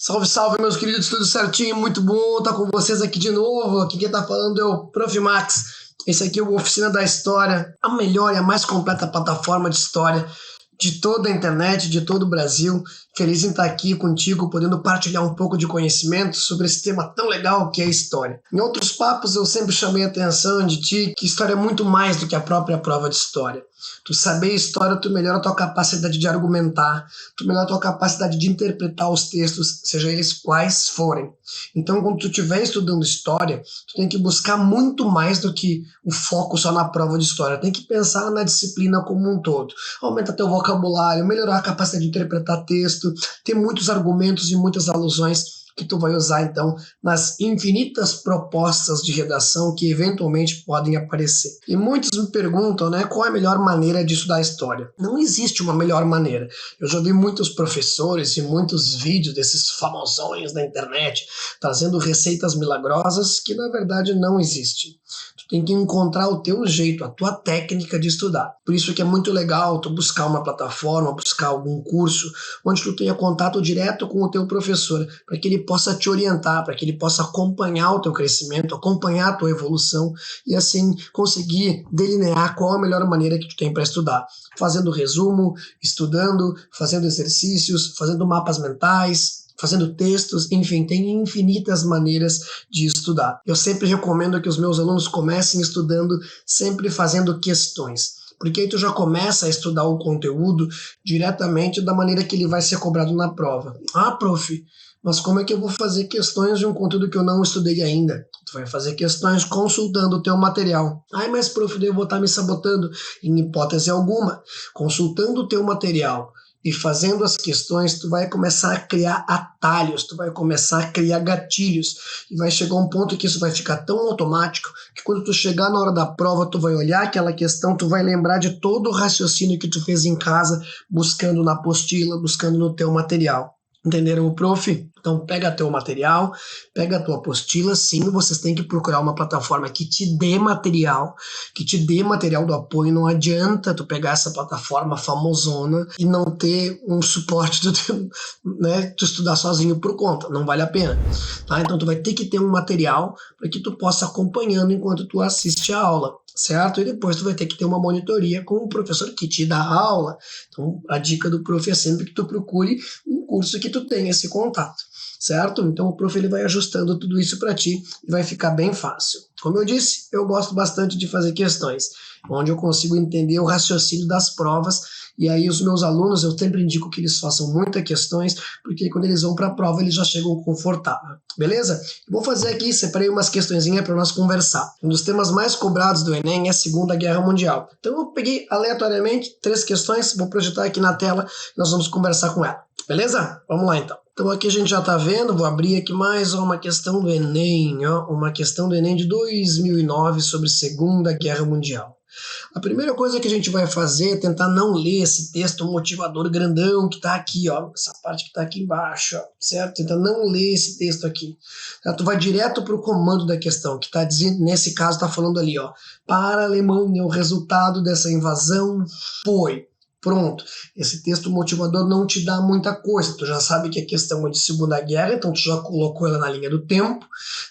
Salve, salve, meus queridos, tudo certinho? Muito bom estar com vocês aqui de novo. Aqui quem tá falando é o Prof. Max. Esse aqui é o Oficina da História, a melhor e a mais completa plataforma de história de toda a internet, de todo o Brasil. Feliz em estar aqui contigo, podendo partilhar um pouco de conhecimento sobre esse tema tão legal que é a história. Em outros papos, eu sempre chamei a atenção de ti que história é muito mais do que a própria prova de história. Tu saber história, tu melhora a tua capacidade de argumentar, tu melhora a tua capacidade de interpretar os textos, seja eles quais forem. Então, quando tu estiver estudando história, tu tem que buscar muito mais do que o foco só na prova de história. Tem que pensar na disciplina como um todo. Aumenta teu vocabulário, melhorar a capacidade de interpretar texto, ter muitos argumentos e muitas alusões que tu vai usar, então, nas infinitas propostas de redação que eventualmente podem aparecer. E muitos me perguntam, né, qual é a melhor maneira de estudar história? Não existe uma melhor maneira. Eu já vi muitos professores e muitos vídeos desses famosões da internet trazendo receitas milagrosas que, na verdade, não existem. Tu tem que encontrar o teu jeito, a tua técnica de estudar. Por isso que é muito legal tu buscar uma plataforma, buscar algum curso onde tu tenha contato direto com o teu professor, para que ele possa te orientar, para que ele possa acompanhar o teu crescimento, acompanhar a tua evolução e assim conseguir delinear qual a melhor maneira que tu tem para estudar. Fazendo resumo, estudando, fazendo exercícios, fazendo mapas mentais, fazendo textos, enfim, tem infinitas maneiras de estudar. Eu sempre recomendo que os meus alunos comecem estudando, sempre fazendo questões. Porque aí tu já começa a estudar o conteúdo diretamente da maneira que ele vai ser cobrado na prova. Ah, prof, mas como é que eu vou fazer questões de um conteúdo que eu não estudei ainda? Tu vai fazer questões consultando o teu material. Ai, mas prof, eu vou estar me sabotando. Em hipótese alguma. Consultando o teu material e fazendo as questões, tu vai começar a criar atalhos, tu vai começar a criar gatilhos e vai chegar um ponto que isso vai ficar tão automático que quando tu chegar na hora da prova, tu vai olhar aquela questão, tu vai lembrar de todo o raciocínio que tu fez em casa, buscando na apostila, buscando no teu material. Entenderam o prof? Então pega teu material, pega a tua apostila, sim, vocês têm que procurar uma plataforma que te dê material do apoio. Não adianta tu pegar essa plataforma famosona e não ter um suporte, né, tu estudar sozinho por conta, não vale a pena, tá? Então tu vai ter que ter um material para que tu possa acompanhando enquanto tu assiste a aula, certo? E depois tu vai ter que ter uma monitoria com o professor que te dá a aula. Então a dica do prof é sempre que tu procure um curso que tu tenha esse contato, certo? Então o prof ele vai ajustando tudo isso para ti e vai ficar bem fácil. Como eu disse, eu gosto bastante de fazer questões, onde eu consigo entender o raciocínio das provas, e aí os meus alunos, eu sempre indico que eles façam muitas questões, porque quando eles vão para a prova, eles já chegam confortáveis, beleza? Vou fazer aqui, separei umas questõezinhas para nós conversar. Um dos temas mais cobrados do Enem é a Segunda Guerra Mundial. Então eu peguei aleatoriamente 3 questões, vou projetar aqui na tela, e nós vamos conversar com ela, beleza? Vamos lá então. Então aqui a gente já está vendo, vou abrir aqui mais uma questão do Enem, uma questão do Enem de 2009 sobre Segunda Guerra Mundial. A primeira coisa que a gente vai fazer é tentar não ler esse texto motivador grandão que está aqui, essa parte que está aqui embaixo, certo? Tenta não ler esse texto aqui. Tá? Tu vai direto para o comando da questão, que está dizendo, nesse caso está falando ali, para a Alemanha o resultado dessa invasão foi... Pronto, esse texto motivador não te dá muita coisa, tu já sabe que a questão é de Segunda Guerra, então tu já colocou ela na linha do tempo,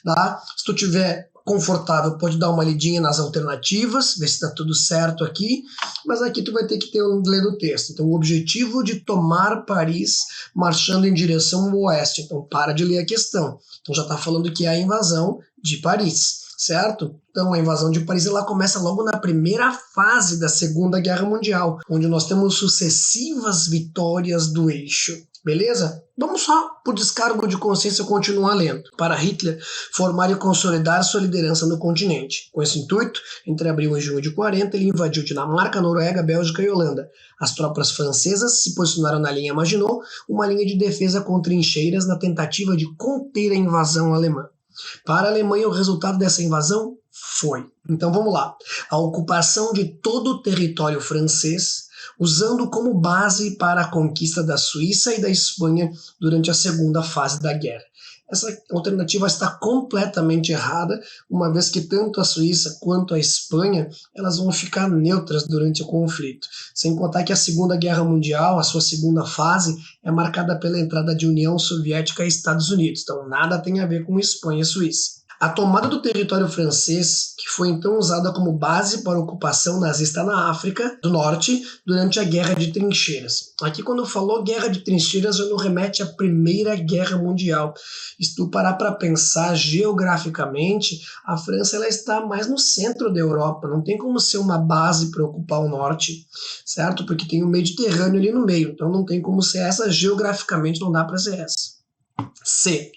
tá? Se tu tiver confortável, pode dar uma lidinha nas alternativas, ver se está tudo certo aqui, mas aqui tu vai ter que ter um ler do texto. Então, o objetivo de tomar Paris marchando em direção ao oeste, então para de ler a questão. Então já está falando que é a invasão de Paris, certo? Então a invasão de Paris ela começa logo na primeira fase da Segunda Guerra Mundial, onde nós temos sucessivas vitórias do eixo. Beleza? Vamos só, por descargo de consciência, continuar lendo. Para Hitler formar e consolidar sua liderança no continente. Com esse intuito, entre abril e junho de 40, ele invadiu Dinamarca, Noruega, Bélgica e Holanda. As tropas francesas se posicionaram na linha Maginot, uma linha de defesa com trincheiras na tentativa de conter a invasão alemã. Para a Alemanha, o resultado dessa invasão foi. Então vamos lá. A ocupação de todo o território francês, usando como base para a conquista da Suíça e da Espanha durante a segunda fase da guerra. Essa alternativa está completamente errada, uma vez que tanto a Suíça quanto a Espanha elas vão ficar neutras durante o conflito. Sem contar que a Segunda Guerra Mundial, a sua segunda fase, é marcada pela entrada de União Soviética e Estados Unidos. Então nada tem a ver com Espanha e Suíça. A tomada do território francês, que foi então usada como base para a ocupação nazista na África do Norte durante a Guerra de Trincheiras. Aqui quando eu falo Guerra de Trincheiras, já não remete à Primeira Guerra Mundial. Se tu parar para pensar geograficamente, a França ela está mais no centro da Europa, não tem como ser uma base para ocupar o Norte, certo? Porque tem o Mediterrâneo ali no meio, então não tem como ser essa, geograficamente não dá para ser essa. C.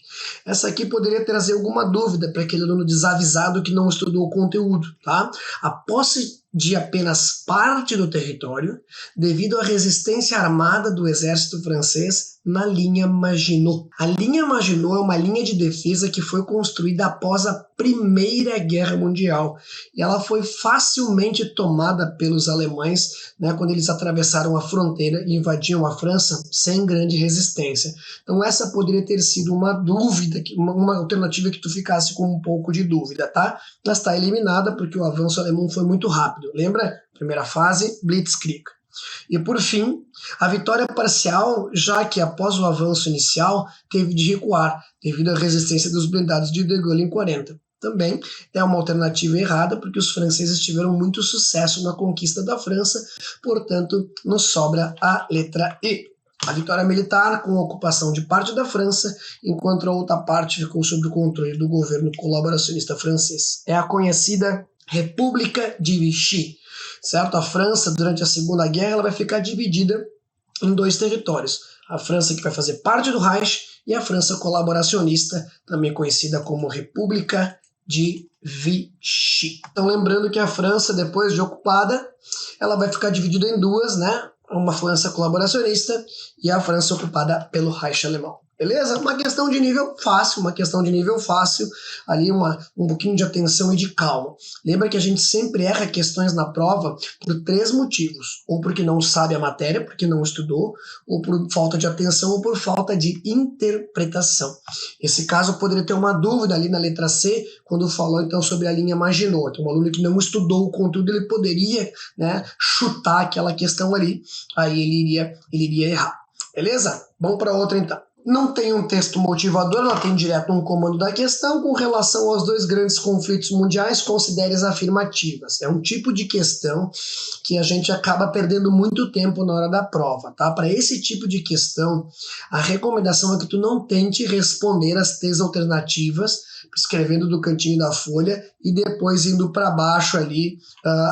Essa aqui poderia trazer alguma dúvida para aquele aluno desavisado que não estudou o conteúdo, tá? A posse de apenas parte do território devido à resistência armada do exército francês na linha Maginot. A linha Maginot é uma linha de defesa que foi construída após a Primeira Guerra Mundial e ela foi facilmente tomada pelos alemães, né, quando eles atravessaram a fronteira e invadiam a França sem grande resistência. Então essa poderia ter sido uma dúvida, uma alternativa que tu ficasse com um pouco de dúvida, tá? Mas está eliminada porque o avanço alemão foi muito rápido. Lembra? Primeira fase, Blitzkrieg. E por fim, a vitória parcial, já que após o avanço inicial teve de recuar devido à resistência dos blindados de De Gaulle em 40. Também é uma alternativa errada, porque os franceses tiveram muito sucesso na conquista da França, portanto, nos sobra a letra E. A vitória militar com a ocupação de parte da França, enquanto a outra parte ficou sob o controle do governo colaboracionista francês. É a conhecida República de Vichy, certo? A França, durante a Segunda Guerra, ela vai ficar dividida em dois territórios. A França que vai fazer parte do Reich e a França colaboracionista, também conhecida como República de Vichy. Então lembrando que a França, depois de ocupada, ela vai ficar dividida em duas, né? Uma França colaboracionista e a França ocupada pelo Reich alemão. Beleza? Uma questão de nível fácil, ali um pouquinho de atenção e de calma. Lembra que a gente sempre erra questões na prova por 3 motivos. Ou porque não sabe a matéria, porque não estudou, ou por falta de atenção, ou por falta de interpretação. Esse caso poderia ter uma dúvida ali na letra C, quando falou então sobre a linha Maginot. Então, um aluno que não estudou o conteúdo, ele poderia, né, chutar aquela questão ali, aí ele iria errar. Beleza? Vamos para outra então. Não tem um texto motivador, ela tem direto um comando da questão com relação aos 2 grandes conflitos mundiais, considere as afirmativas. É um tipo de questão que a gente acaba perdendo muito tempo na hora da prova, tá? Para esse tipo de questão, a recomendação é que tu não tente responder as 3 alternativas, escrevendo do cantinho da folha e depois indo para baixo ali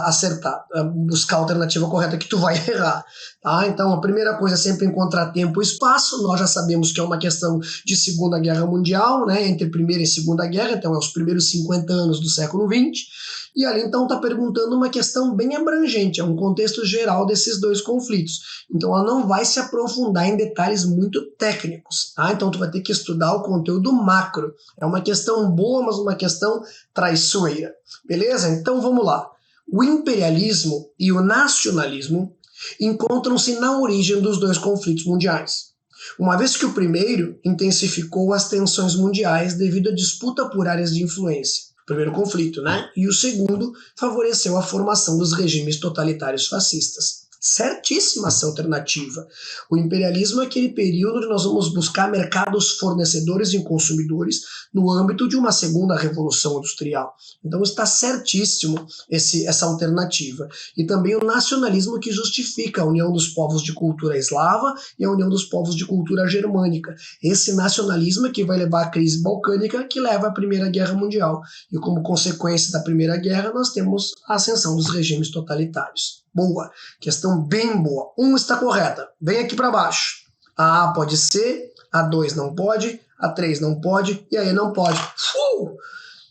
acertar, buscar a alternativa correta que tu vai errar, tá? Então a primeira coisa é sempre encontrar tempo e espaço. Nós já sabemos que é uma questão de Segunda Guerra Mundial, né, entre Primeira e Segunda Guerra, então é os primeiros 50 anos do século XX, e ali então está perguntando uma questão bem abrangente, é um contexto geral desses 2 conflitos, então ela não vai se aprofundar em detalhes muito técnicos, tá? Então tu vai ter que estudar o conteúdo macro, é uma questão boa, mas uma questão traiçoeira, beleza? Então vamos lá. O imperialismo e o nacionalismo encontram-se na origem dos 2 conflitos mundiais. Uma vez que o primeiro intensificou as tensões mundiais devido à disputa por áreas de influência, o primeiro conflito, né? E o segundo favoreceu a formação dos regimes totalitários fascistas. Certíssima essa alternativa. O imperialismo é aquele período onde nós vamos buscar mercados fornecedores e consumidores no âmbito de uma segunda revolução industrial. Então está certíssimo essa alternativa. E também o nacionalismo que justifica a união dos povos de cultura eslava e a união dos povos de cultura germânica. Esse nacionalismo é que vai levar à crise balcânica, que leva à Primeira Guerra Mundial. E como consequência da Primeira Guerra, nós temos a ascensão dos regimes totalitários. Boa, questão bem boa. 1 está correta, vem aqui para baixo. A A pode ser, a 2 não pode, a 3 não pode e a E não pode.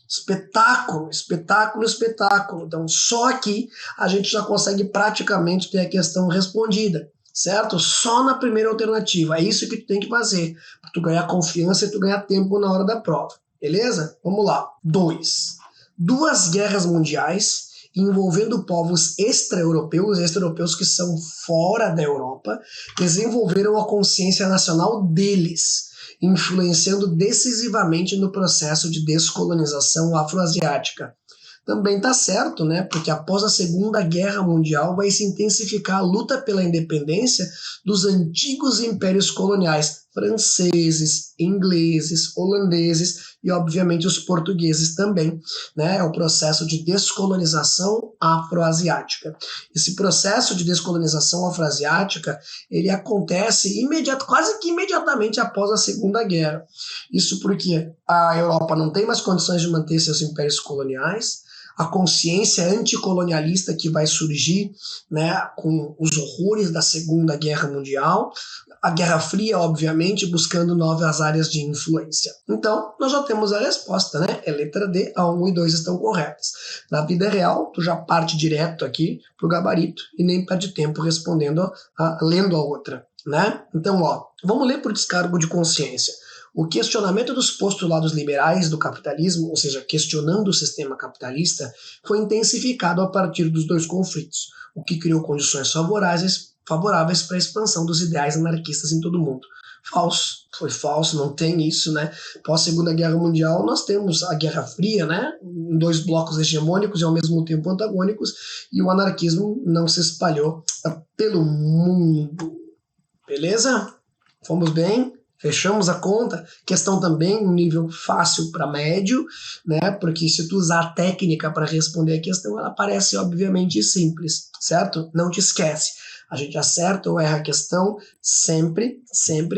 Espetáculo, espetáculo, espetáculo. Então só aqui a gente já consegue praticamente ter a questão respondida, certo? Só na primeira alternativa. É isso que tu tem que fazer, para tu ganhar confiança e tu ganhar tempo na hora da prova. Beleza? Vamos lá. 2. 2 guerras mundiais envolvendo povos extra-europeus que são fora da Europa, desenvolveram a consciência nacional deles influenciando decisivamente no processo de descolonização afroasiática. Também está certo, né? Porque após a Segunda Guerra Mundial vai se intensificar a luta pela independência dos antigos impérios coloniais, franceses, ingleses, holandeses e, obviamente, os portugueses também, né? É o processo de descolonização afroasiática. Esse processo de descolonização afroasiática, ele acontece quase que imediatamente após a Segunda Guerra. Isso porque a Europa não tem mais condições de manter seus impérios coloniais, a consciência anticolonialista que vai surgir, né, com os horrores da Segunda Guerra Mundial, a Guerra Fria, obviamente, buscando novas áreas de influência. Então, nós já temos a resposta, né? É letra D, a 1 e 2 estão corretas. Na vida real, tu já parte direto aqui pro gabarito e nem perde tempo respondendo, lendo a outra, né? Então, vamos ler por descargo de consciência. O questionamento dos postulados liberais do capitalismo, ou seja, questionando o sistema capitalista, foi intensificado a partir dos dois conflitos, o que criou condições favoráveis para a expansão dos ideais anarquistas em todo o mundo. Falso, foi falso, não tem isso, né? Pós Segunda Guerra Mundial nós temos a Guerra Fria, né? Em dois blocos hegemônicos e ao mesmo tempo antagônicos, e o anarquismo não se espalhou pelo mundo. Beleza? Fomos bem? Fechamos a conta. Questão também um nível fácil para médio, né? Porque se tu usar a técnica para responder a questão, ela parece obviamente simples, certo? Não te esquece. A gente acerta ou erra a questão sempre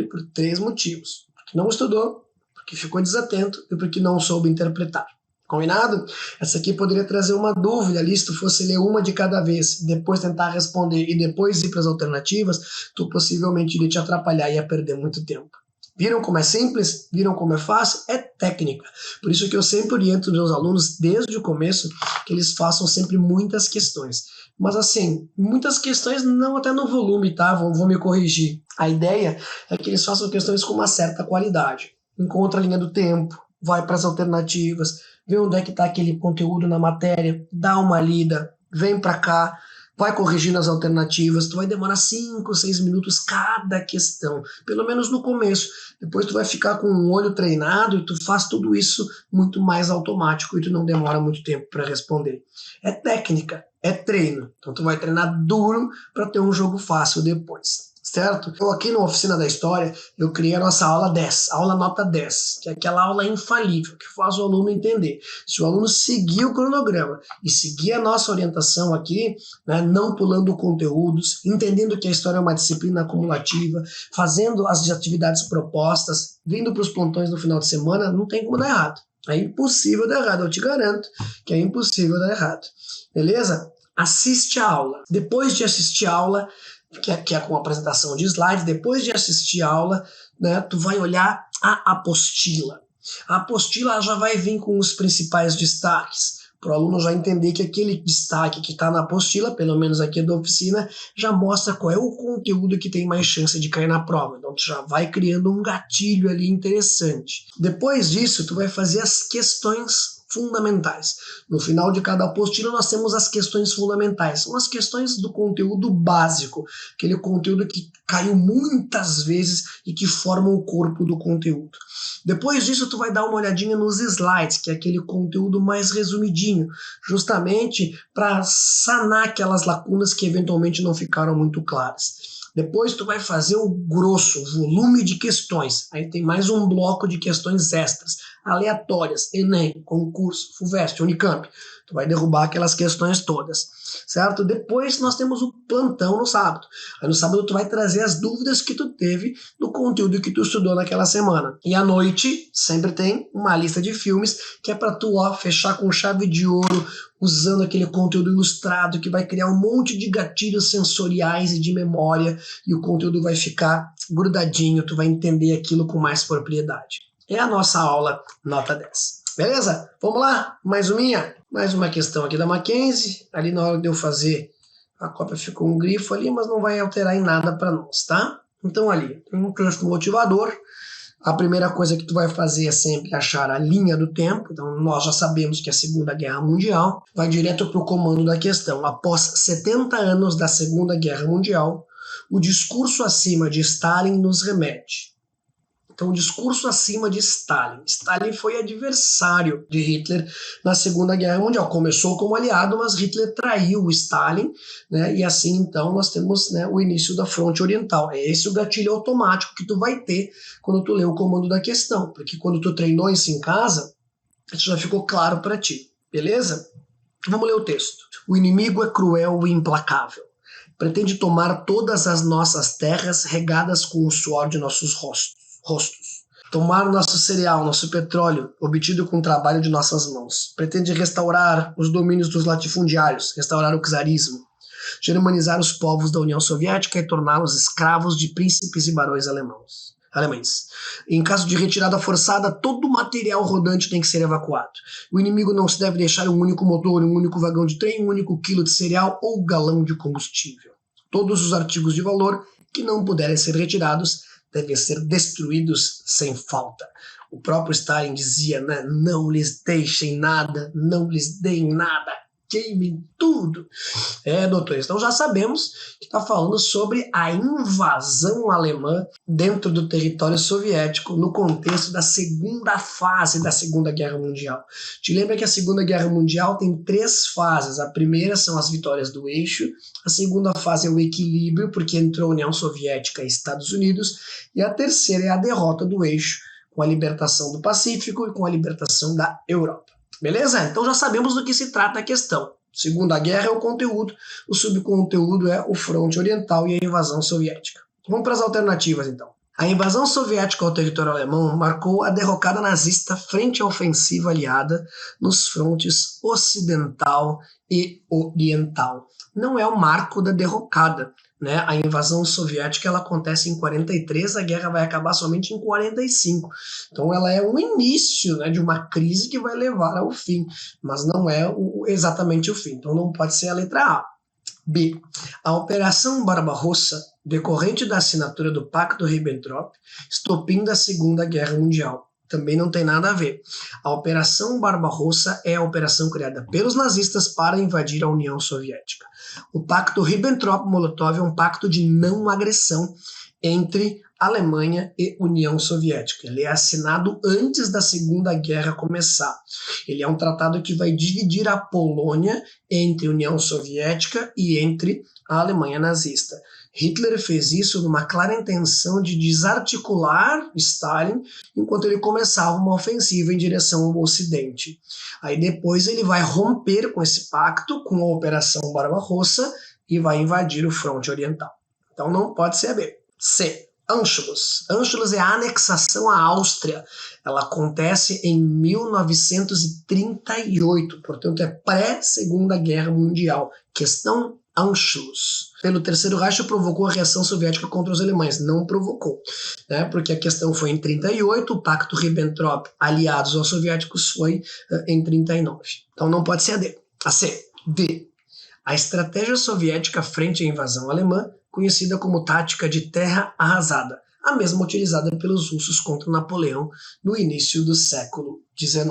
por 3 motivos. Porque não estudou, porque ficou desatento e porque não soube interpretar. Combinado? Essa aqui poderia trazer uma dúvida ali, se tu fosse ler uma de cada vez, depois tentar responder e depois ir para as alternativas, tu possivelmente iria te atrapalhar e ia perder muito tempo. Viram como é simples? Viram como é fácil? É técnica. Por isso que eu sempre oriento os meus alunos, desde o começo, que eles façam sempre muitas questões. Mas assim, muitas questões não até no volume, tá? Vou me corrigir. A ideia é que eles façam questões com uma certa qualidade. Encontra a linha do tempo, vai para as alternativas, vê onde é que está aquele conteúdo na matéria, dá uma lida, vem para cá, vai corrigindo as alternativas, tu vai demorar 5, 6 minutos cada questão, pelo menos no começo. Depois tu vai ficar com um olho treinado e tu faz tudo isso muito mais automático e tu não demora muito tempo para responder. É técnica, é treino. Então tu vai treinar duro para ter um jogo fácil depois. Certo? Eu aqui na Oficina da História, eu criei a nossa aula 10, aula nota 10, que é aquela aula infalível, que faz o aluno entender. Se o aluno seguir o cronograma e seguir a nossa orientação aqui, né, não pulando conteúdos, entendendo que a história é uma disciplina acumulativa, fazendo as atividades propostas, vindo para os plantões no final de semana, não tem como dar errado. É impossível dar errado, eu te garanto que é impossível dar errado. Beleza? Assiste a aula. Depois de assistir a aula, que é com apresentação de slides, depois de assistir a aula, né, tu vai olhar a apostila. A apostila já vai vir com os principais destaques, para o aluno já entender que aquele destaque que está na apostila, pelo menos aqui da oficina, já mostra qual é o conteúdo que tem mais chance de cair na prova. Então tu já vai criando um gatilho ali interessante. Depois disso, tu vai fazer as questões fundamentais. No final de cada apostila nós temos as questões fundamentais. São as questões do conteúdo básico, aquele conteúdo que caiu muitas vezes e que forma o corpo do conteúdo. Depois disso tu vai dar uma olhadinha nos slides, que é aquele conteúdo mais resumidinho, justamente para sanar aquelas lacunas que eventualmente não ficaram muito claras. Depois tu vai fazer o grosso, o volume de questões. Aí tem mais um bloco de questões extras, aleatórias, Enem, concurso, FUVEST, Unicamp. Tu vai derrubar aquelas questões todas, certo? Depois nós temos o plantão no sábado. Aí no sábado tu vai trazer as dúvidas que tu teve no conteúdo que tu estudou naquela semana. E à noite sempre tem uma lista de filmes que é para tu fechar com chave de ouro, usando aquele conteúdo ilustrado que vai criar um monte de gatilhos sensoriais e de memória, e o conteúdo vai ficar grudadinho, tu vai entender aquilo com mais propriedade. É a nossa aula nota 10. Beleza? Vamos lá? Mais uma questão aqui da Mackenzie. Ali na hora de eu fazer, a cópia ficou um grifo ali, mas não vai alterar em nada para nós, tá? Então ali, tem um texto motivador. A primeira coisa que tu vai fazer é sempre achar a linha do tempo. Então nós já sabemos que é a Segunda Guerra Mundial. Vai direto para o comando da questão. Após 70 anos da Segunda Guerra Mundial, o discurso acima de Stalin nos remete. Então, o discurso acima de Stalin. Stalin foi adversário de Hitler na Segunda Guerra Mundial. Começou como aliado, mas Hitler traiu o Stalin, né? E assim, então, nós temos, né, o início da Fronte Oriental. É esse o gatilho automático que tu vai ter quando tu lê o comando da questão, porque quando tu treinou isso em casa, isso já ficou claro para ti, beleza? Vamos ler o texto. O inimigo é cruel e implacável. Pretende tomar todas as nossas terras regadas com o suor de nossos rostos. Tomar nosso cereal, nosso petróleo, obtido com o trabalho de nossas mãos. Pretende restaurar os domínios dos latifundiários, restaurar o czarismo, germanizar os povos da União Soviética e torná-los escravos de príncipes e barões alemães. Em caso de retirada forçada, todo o material rodante tem que ser evacuado. O inimigo não se deve deixar um único motor, um único vagão de trem, um único quilo de cereal ou galão de combustível. Todos os artigos de valor que não puderem ser retirados devem ser destruídos sem falta. O próprio Stalin dizia, né, não lhes deixem nada, não lhes deem nada, queimem tudo. Doutor, então já sabemos que está falando sobre a invasão alemã dentro do território soviético no contexto da segunda fase da Segunda Guerra Mundial. Te lembra que a Segunda Guerra Mundial tem 3 fases. A primeira são as vitórias do eixo, a segunda fase é o equilíbrio, porque entrou a União Soviética e Estados Unidos, e a terceira é a derrota do eixo, com a libertação do Pacífico e com a libertação da Europa. Beleza? Então já sabemos do que se trata a questão. Segunda Guerra é o conteúdo, o subconteúdo é o fronte oriental e a invasão soviética. Vamos para as alternativas, então. A invasão soviética ao território alemão marcou a derrocada nazista frente à ofensiva aliada nos frontes ocidental e oriental. Não é o marco da derrocada, né? A invasão soviética ela acontece em 43, a guerra vai acabar somente em 45. Então ela é o início, né, de uma crise que vai levar ao fim, mas não é exatamente o fim. Então não pode ser a letra A. B. A Operação Barbarossa, decorrente da assinatura do Pacto Ribbentrop, estopim da Segunda Guerra Mundial. Também não tem nada a ver. A Operação Barbarossa é a operação criada pelos nazistas para invadir a União Soviética. O Pacto Ribbentrop-Molotov é um pacto de não agressão entre Alemanha e União Soviética. Ele é assinado antes da Segunda Guerra começar. Ele é um tratado que vai dividir a Polônia entre União Soviética e entre a Alemanha nazista. Hitler fez isso numa clara intenção de desarticular Stalin enquanto ele começava uma ofensiva em direção ao Ocidente. Aí depois ele vai romper com esse pacto, com a Operação Barbarossa, e vai invadir o fronte oriental. Então não pode ser a B. C. Anschluss. Anschluss é a anexação à Áustria. Ela acontece em 1938, portanto é pré-Segunda Guerra Mundial. Questão Anschluss. Pelo Terceiro Reich provocou a reação soviética contra os alemães. Não provocou, né? Porque a questão foi em 38, o Pacto Ribbentrop, aliados aos soviéticos, foi em 39. Então não pode ser a D. A C. D. A estratégia soviética frente à invasão alemã, conhecida como tática de terra arrasada, a mesma utilizada pelos russos contra Napoleão no início do século XIX.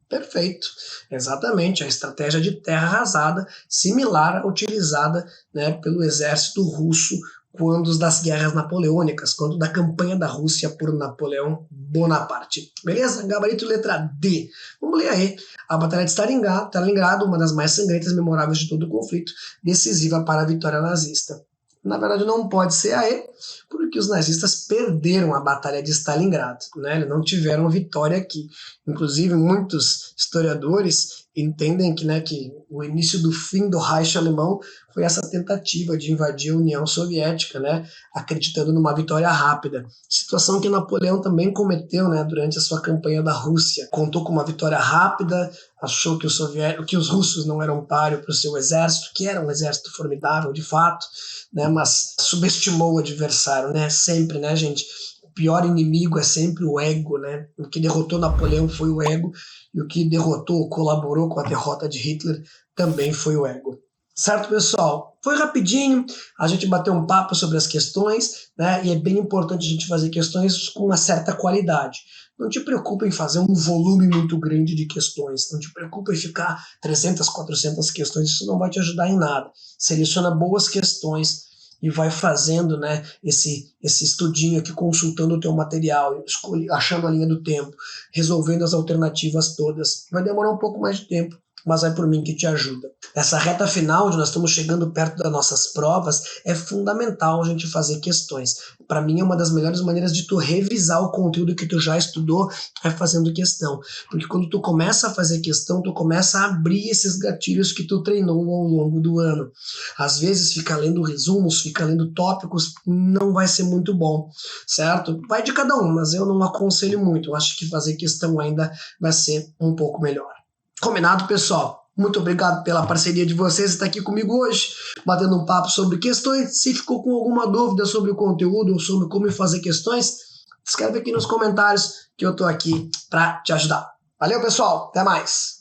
Perfeito, exatamente, a estratégia de terra arrasada, similar à utilizada, né, pelo exército russo quando das guerras napoleônicas, quando da campanha da Rússia por Napoleão Bonaparte. Beleza? Gabarito letra D. Vamos ler aí. A Batalha de Stalingrado, uma das mais sangrentas e memoráveis de todo o conflito, decisiva para a vitória nazista. Na verdade, não pode ser a E, porque os nazistas perderam a Batalha de Stalingrado, né? Eles não tiveram vitória aqui. Inclusive, muitos historiadores entendem que, né, que o início do fim do Reich alemão foi essa tentativa de invadir a União Soviética, né, acreditando numa vitória rápida. Situação que Napoleão também cometeu, né, durante a sua campanha da Rússia. Contou com uma vitória rápida, achou que os russos não eram páreo para o seu exército, que era um exército formidável de fato, né, mas subestimou o adversário, né, sempre, né, gente? O pior inimigo é sempre o ego, né? O que derrotou Napoleão foi o ego, e o que derrotou, colaborou com a derrota de Hitler também foi o ego. Certo, pessoal? Foi rapidinho, a gente bateu um papo sobre as questões, né? E é bem importante a gente fazer questões com uma certa qualidade. Não te preocupe em fazer um volume muito grande de questões, não te preocupe em ficar 300, 400 questões, isso não vai te ajudar em nada. Seleciona boas questões e vai fazendo, né, esse estudinho aqui, consultando o teu material, achando a linha do tempo, resolvendo as alternativas todas. Vai demorar um pouco mais de tempo, mas é por mim que te ajuda. Nessa reta final, onde nós estamos chegando perto das nossas provas, é fundamental a gente fazer questões. Para mim, é uma das melhores maneiras de tu revisar o conteúdo que tu já estudou, é fazendo questão. Porque quando tu começa a fazer questão, tu começa a abrir esses gatilhos que tu treinou ao longo do ano. Às vezes, ficar lendo resumos, ficar lendo tópicos, não vai ser muito bom, certo? Vai de cada um, mas eu não aconselho muito. Eu acho que fazer questão ainda vai ser um pouco melhor. Combinado, pessoal? Muito obrigado pela parceria de vocês estar aqui comigo hoje, batendo um papo sobre questões. Se ficou com alguma dúvida sobre o conteúdo ou sobre como fazer questões, escreve aqui nos comentários que eu estou aqui para te ajudar. Valeu, pessoal. Até mais.